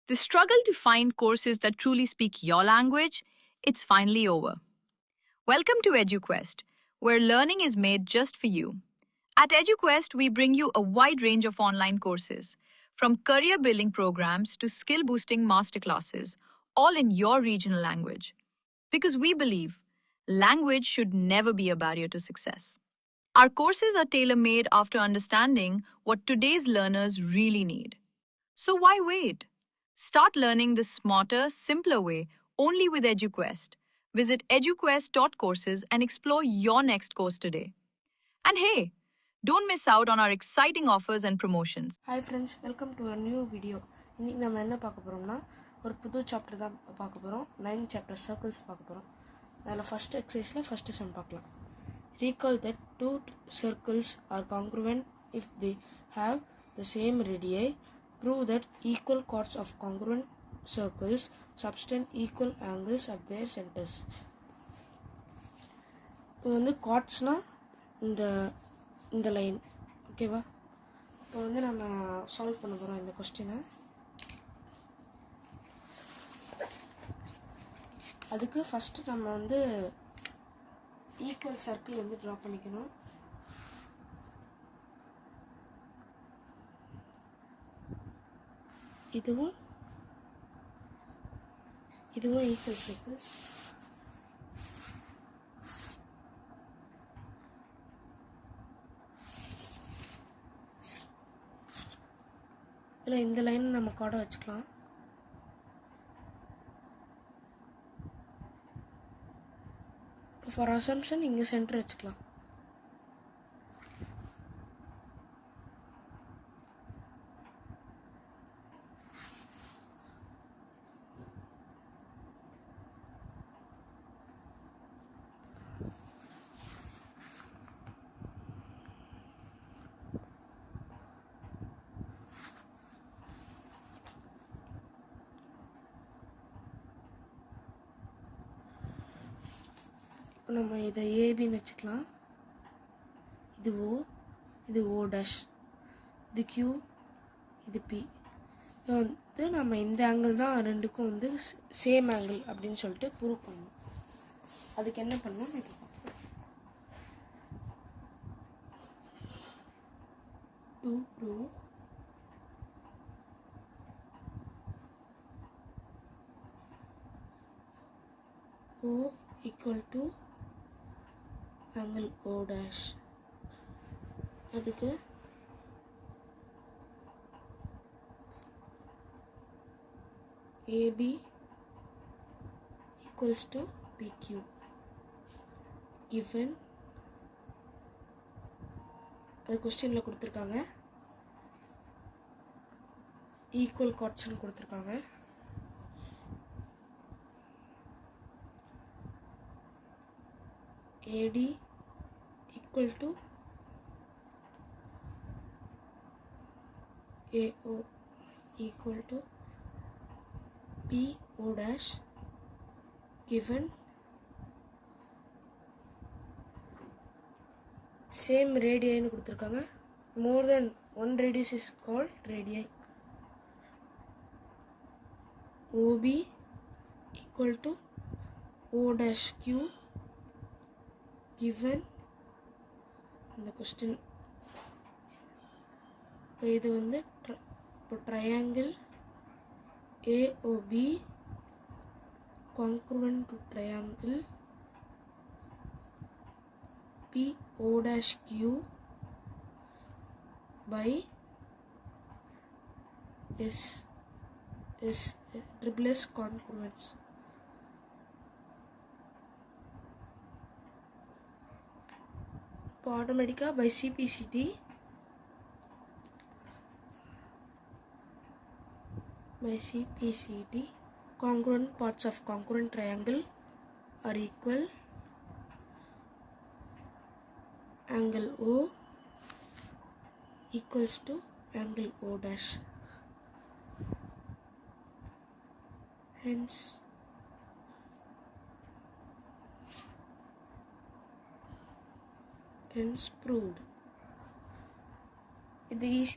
The struggle to find courses that truly speak your language, it's finally over. Welcome to EduQuest, where learning is made just for you. At EduQuest, we bring you a wide range of online courses, from career building programs to skill boosting masterclasses, all in your regional language. Because we believe language should never be a barrier to success. Our courses are tailor made after understanding what today's learners really need. So why wait? Start learning the smarter, simpler way only with EduQuest. Visit eduquest.courses and explore your next course today. And hey, don't miss out on our exciting offers and promotions. Hi friends, welcome to a new video. இன்னைக்கு நம்ம என்ன பார்க்க போறோம்னா ஒரு புது chapter தான் பார்க்க போறோம். 9 chapter circles பார்க்க போறோம். அதுல first exerciseல first sum பார்க்கலாம். Recall that two circles are congruent if they have the same radii. Prove that equal chords of congruent circles subtend equal angles at their centers. இது வந்து chordsனா இந்த லைன் ஓகேவா. இப்போ வந்து நம்ம சால்வ் பண்ண போகிறோம் இந்த கொஸ்டினை. அதுக்கு ஃபஸ்ட்டு நம்ம வந்து ஈக்குவல் சர்க்கிள் வந்து ட்ரா பண்ணிக்கணும். இதுவும் ஈக்குவல் சர்க்கிள்ஸ். இதில் இந்த லைன் நம்ம கார்டை வச்சுக்கலாம். ஃபார் அசம்ஷன் இங்கே சென்டர் வச்சுக்கலாம். நம்ம இதை ஏபின்னு வச்சுக்கலாம். இது ஓ டேஷ், இது கியூ, இது பி. இது வந்து நம்ம இந்த ஆங்கிள் தான் ரெண்டுக்கும் வந்து சேம் ஆங்கிள் அப்படின்னு சொல்லிட்டு ப்ரூவ் பண்ணணும். அதுக்கு என்ன பண்ணணும் இப்போ பார்ப்போம். 2 prove O equal to angle O dash. அதுக்கு AB equals to PQ given. அது கொஸ்டின்ல கொடுத்துருக்காங்க. ஈக்குவல் கார்ட்ஸ்னு கொடுத்துருக்காங்க. AD equal to AO equal to PO dash given same radii னு கொடுத்துருக்காங்க. more than one radius is called radii. OB equal to O dash Q given இந்த question. இப்போ இது வந்து இப்போ triangle AOB congruent to triangle PO dash Q by S triple S congruence. இப்போ ஆட்டோமேட்டிக்காக by CPCD congruent parts of congruent triangle are equal. Angle O equals to angle O dash. Hence proved. இது easy.